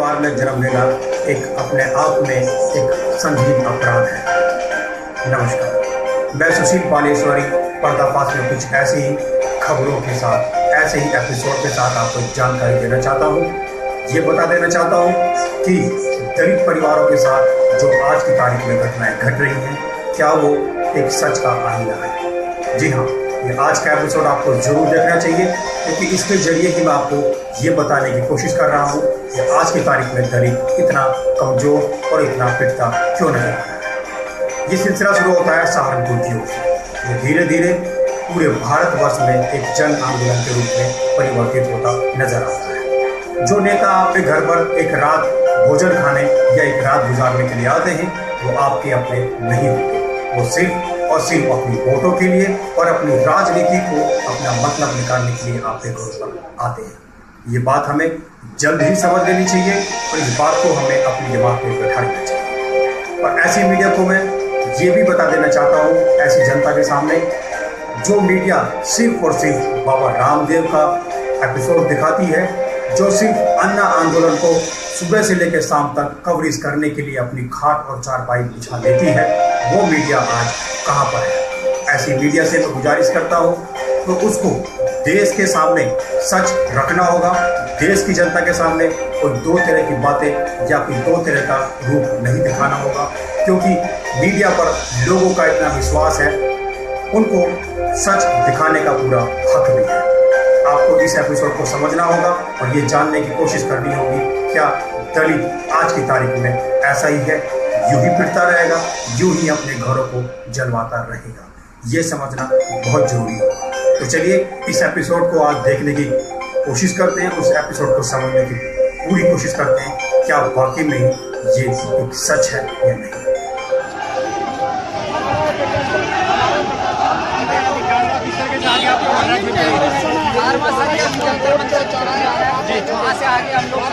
परिवार में जन्म लेना एक अपने आप में एक संगीन अपराध है। नमस्कार, मैं सुशील पालेश्वरी पर्दाफाश में कुछ ऐसी ही खबरों के साथ, ऐसे ही एपिसोड के साथ आपको जानकारी देना चाहता हूँ। ये बता देना चाहता हूँ कि दलित परिवारों के साथ जो आज की तारीख में घटनाएं घट रही हैं, क्या वो एक सच का आईना है? जी हाँ, ये आज का एपिसोड आपको जरूर देखना चाहिए, क्योंकि इसके जरिए ही मैं आपको ये बताने की कोशिश कर रहा हूँ कि आज की तारीख में दलित इतना कमजोर और इतना पिटता क्यों नहीं है। ये सिलसिला शुरू होता है सहारनपुर की ओर से। ये धीरे धीरे पूरे भारतवर्ष में एक जन आंदोलन के रूप में परिवर्तित होता नजर आता है। जो नेता आपके घर पर एक रात भोजन खाने या एक रात गुजारने के लिए आते हैं, वो आपके अपने नहीं होते। वो सिर्फ और सिर्फ अपनी वोटों के लिए और अपनी राजनीति को अपना मतलब निकालने के लिए आपके घर पर आते हैं। ये बात हमें जल्द ही समझ लेनी चाहिए और इस बात को हमें अपने दिमाग में बैठा लेना चाहिए। और ऐसी मीडिया को मैं ये भी बता देना चाहता हूँ, ऐसी जनता के सामने जो मीडिया सिर्फ और सिर्फ बाबा रामदेव का एपिसोड दिखाती है, जो सिर्फ अन्ना आंदोलन को सुबह से लेकर शाम तक कवरेज करने के लिए अपनी खाट और चारपाई बिछा देती है, वो मीडिया आज कहाँ पर है? ऐसी मीडिया से मैं गुजारिश करता हूँ तो उसको देश के सामने सच रखना होगा। देश की जनता के सामने कोई दो तरह की बातें या कोई दो तरह का रूप नहीं दिखाना होगा, क्योंकि मीडिया पर लोगों का इतना विश्वास है, उनको सच दिखाने का पूरा हक भी है। आपको इस एपिसोड को समझना होगा और ये जानने की कोशिश करनी होगी, क्या दलित आज की तारीख में ऐसा ही है, यूं ही पिटता रहेगा, यूं ही अपने घरों को जलवाता रहेगा? ये समझना बहुत जरूरी होगा। तो चलिए इस एपिसोड को आज देखने की कोशिश करते हैं, उस एपिसोड को समझने की पूरी कोशिश करते हैं, क्या वाकई में ये एक सच है या नहीं। वहाँ से आगे हम लोग वहाँ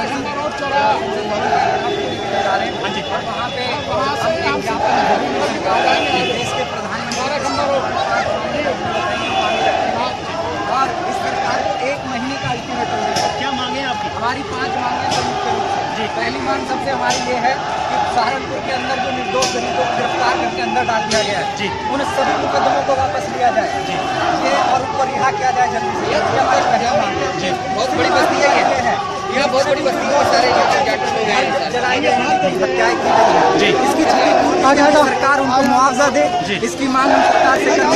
पे देश के प्रधानमंत्री और इस सरकार को 1 महीने का अल्टीमेटम है। क्या मांगे आपकी? हमारी 5 मांगे हैं मुख्य रूप से। जी, पहली मांग सबसे हमारी ये है कि सहारनपुर के अंदर जो निर्दोष दलितों को गिरफ्तार करके अंदर डाल दिया गया है, जी, उन सभी मुकदमों को वापस लिया जाए, जी, ये और उनको रिहा किया जाए जल्दी से। ये हमारी पहली मांग है। जी, बहुत बड़ी बस्ती है ये, यह बहुत बड़ी बस्ती है, सारे जलाई गई, जी, इसकी सरकार उनको मुआवजा दे, इसकी मांग हम सरकार से करते हैं।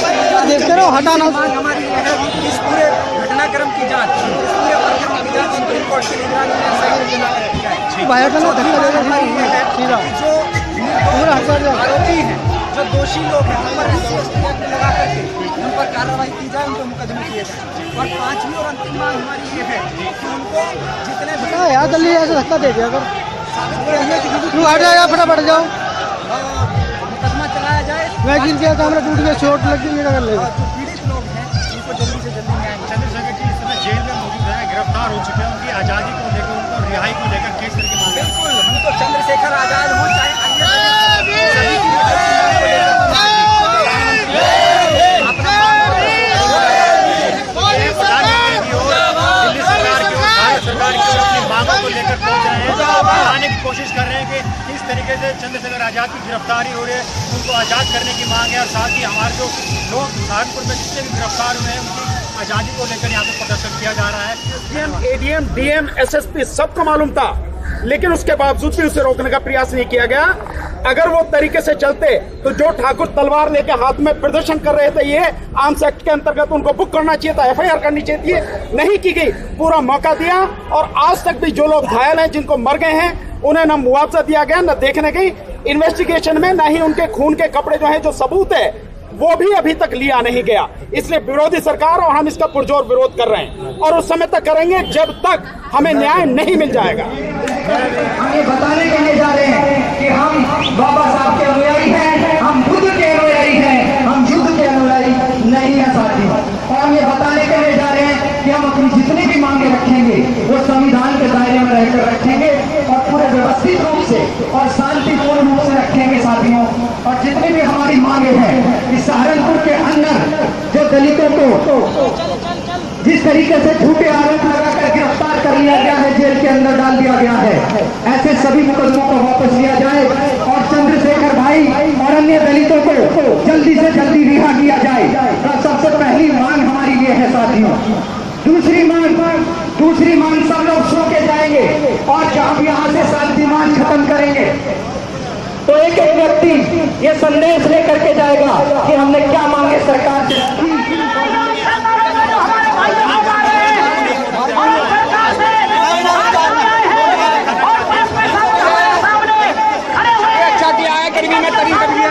हटाना मांग हमारी ये है कि इस पूरे घटनाक्रम की जांच, इस पूरे प्रकरण की जांच सुप्रीम कोर्ट की निगरानी में सही की जाए। जो आरोपी हैं, जो दोषी लोग हैं, उन पर एक्ट लगा करके उन पर कार्रवाई की जाए, उनको मुकदमे किए जाए। और 5वीं और अंतिम मांग हमारी ये है कि उनको जितने यार जल्दी ऐसे धक्का दे दिया अगर हट जाओ, फटाफट जाओ, मुकदमा चलाया जाए। मैं गिर गया, कैमरा टूट गया, चोट लग गई, कर ले। जो पीड़ित लोग हैं उनको जल्दी से जल्दी न्याय मिले। चंद्रशेखर जी इस समय जेल में मौजूद है, गिरफ्तार हो चुके हैं, उनकी आज़ादी को लेकर, उनको रिहाई को लेकर किस तरह की मांग है? बिल्कुल, हमको चंद्रशेखर आजाद हो चाहे अन्य बताने की कोशिश कर रहे हैं कि किस तरीके से चंद्रशेखर आजाद की गिरफ्तारी हो रही है, उनको आज़ाद करने की मांग है। और साथ ही हमारे जो लोग सहारनपुर में जितने भी गिरफ्तार हुए हैं, उनकी आज़ादी को लेकर यहाँ पे प्रदर्शन किया जा रहा है। एडीएम, डीएम, एसएसपी सबको मालूम था, लेकिन उसके बावजूद भी उसे रोकने का प्रयास नहीं किया गया। अगर वो तरीके से चलते तो जो ठाकुर तलवार लेकर हाथ में प्रदर्शन कर रहे थे, ये आर्म्स एक्ट के अंतर्गत उनको बुक करना चाहिए था, एफआईआर करनी चाहिए थी, नहीं की गई। पूरा मौका दिया और आज तक भी जो लोग घायल हैं, जिनको मर गए हैं, उन्हें न मुआवजा दिया गया, न देखने गई इन्वेस्टिगेशन में, न ही उनके खून के कपड़े जो है, जो सबूत है, वो भी अभी तक लिया नहीं गया। इसलिए विरोधी सरकार और हम इसका पुरजोर विरोध कर रहे हैं और उस समय तक करेंगे जब तक हमें न्याय नहीं मिल जाएगा। हम ये बताने के लिए जा रहे हैं कि हम बाबा साहब के अनुयायी हैं, हम बुद्ध के अनुयायी हैं, हम युद्ध के अनुयायी नहीं है साथी। और हम ये बताने के लिए जा रहे हैं कि हम अपनी जितनी भी मांगे रखेंगे वो संविधान के दायरे में रहकर रखेंगे और पूरे व्यवस्थित रूप से और शांतिपूर्ण रूप से रखेंगे साथियों। और जितनी भी हमारी मांगे हैं कि सहारनपुर के अंदर जो दलितों को जिस तरीके से झूठे आरोप लगाकर गिरफ्तार कर लिया गया है, जेल के अंदर डाल दिया गया है, ऐसे सभी मुकदमों को वापस लिया जाए और चंद्रशेखर भाई और अन्य दलितों को जल्दी से जल्दी रिहा किया जाए। तो सबसे पहली मांग हमारी ये है साथियों। दूसरी मांग सब लोग सो के जाएंगे और जब हम यहाँ से शांति मार्च खत्म करेंगे तो एक एक व्यक्ति ये संदेश लेकर के जाएगा कि हमने क्या मांगे सरकार से। अच्छा किया है, गर्मी में तरी कर दिया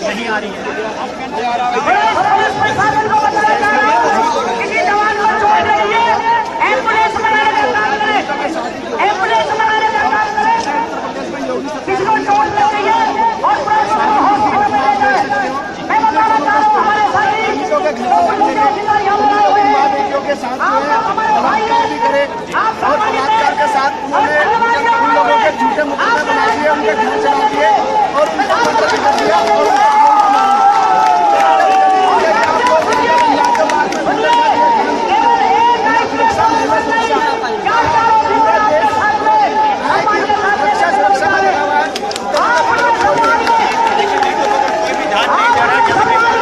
नहीं आ रही है। के साथ बलात्कार भी करे और बलात्कार के साथ उन्होंने उन लोगों के झूठे मुकदमे बना दिए, उनके घर चला दिए और उनका मर्डर भी कर दिया और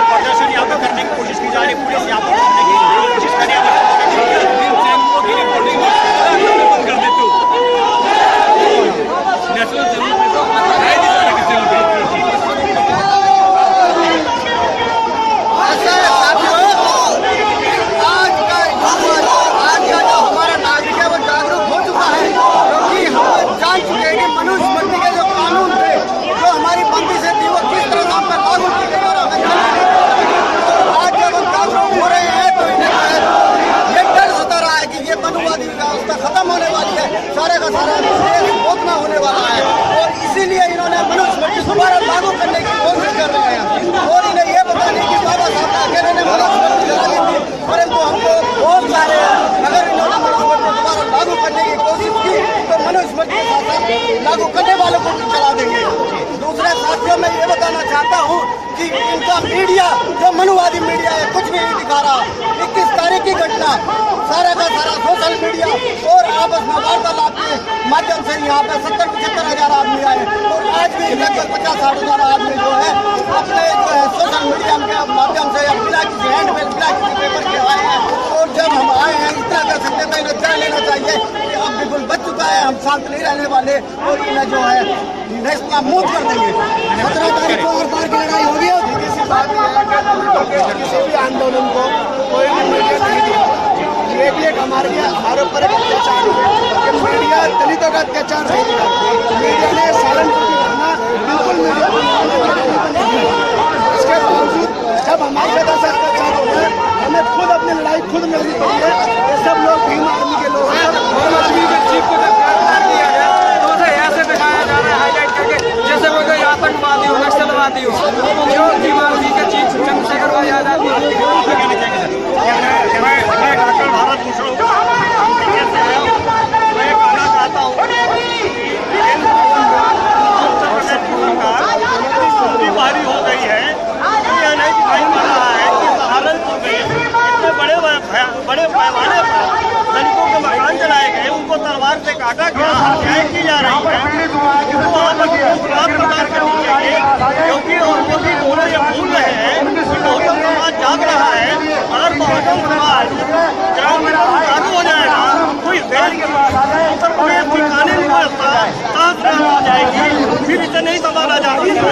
प्रदर्शन यहाँ पे करने की कोशिश की जा रही है, पुलिस यहाँ पे करने की कोशिश कर रही है। लागू करने की कोशिश कर रहे हैं और इन्हें ये बताने की बाबा साहब अकेले ने मनुस्मृति लगा दी थी, परंतु हमको बहुत सारे अगर इन्होंने मनुस्मृति दोबारा लागू करने की कोशिश की तो मनुस्मृति के साथ लागू करने वालों को भी चला देंगे। दूसरे साथियों मैं ये बताना चाहता हूँ कि इनका मीडिया जो मनुवादी मीडिया है कुछ भी नहीं दिखा रहा। 21 तारीख की घटना सारा का सारा सोशल मीडिया और आपस में वार्तालाप के माध्यम से यहाँ पे 70-75 हजार आदमी आए और आज भी लगभग 50-60 हजार आदमी जो है अपने जो है सोशल मीडिया के माध्यम से बिना किसी हैंड में बिना किसी पेपर के आए हैं। और जब हम आए हैं इतना कर सकते थे, इन्हें जान लेना चाहिए कि अब बिल्कुल बच चुका है, हम शांत नहीं रहने वाले और इन्हें जो है नेक्स्ट मूव कर देंगे। 17 तारीख को और तार की लड़ाई होगी। किसी बात किसी भी आंदोलन को कोई भी मीडिया नहीं दिया। ये भी एक हमारे ऊपर एक अत्याचार है कि मीडिया दलितों का अत्याचार नहीं दिया। मीडिया ने सालनपुर की घटना बिल्कुल मीडिया इसके बावजूद जब हमारे ज्यादा से अत्याचार हो गए हमें खुद अपनी लड़ाई खुद लड़नी पड़ी है। ये सब लोग भीम आर्मी के लोग हैं। तो उसे ऐसे दिखाया जा रहा है हाईलाइट करके जैसे वो कोई आतंकवादी हो, नक्सलवादी हो। जो भीम आर्मी के चीफ चंद्रशेखर भाई आजाद भारत भूषण मैं कहना चाहता हूँ इतनी भारी हो गई है, यह नहीं दिखाई पड़ रहा है कि सहारनपुर में इतने बड़े पैमाने पर दलितों के मकान जलाए गए, उनको तलवार से काटा गया, हत्याएं की जा रही है। वहाँ पर प्रदान करनी चाहिए क्योंकि दोनों ये भूल रहे हैं कि बहुजन समाज जाग रहा है। अगर बहुजन समाज ग्रामीण लागू हो जाएगा कोई देश उत्तर प्रदेश की कानून व्यवस्था कहाँ से हो जाएगी, फिर इसे नहीं संभाला जा सकता।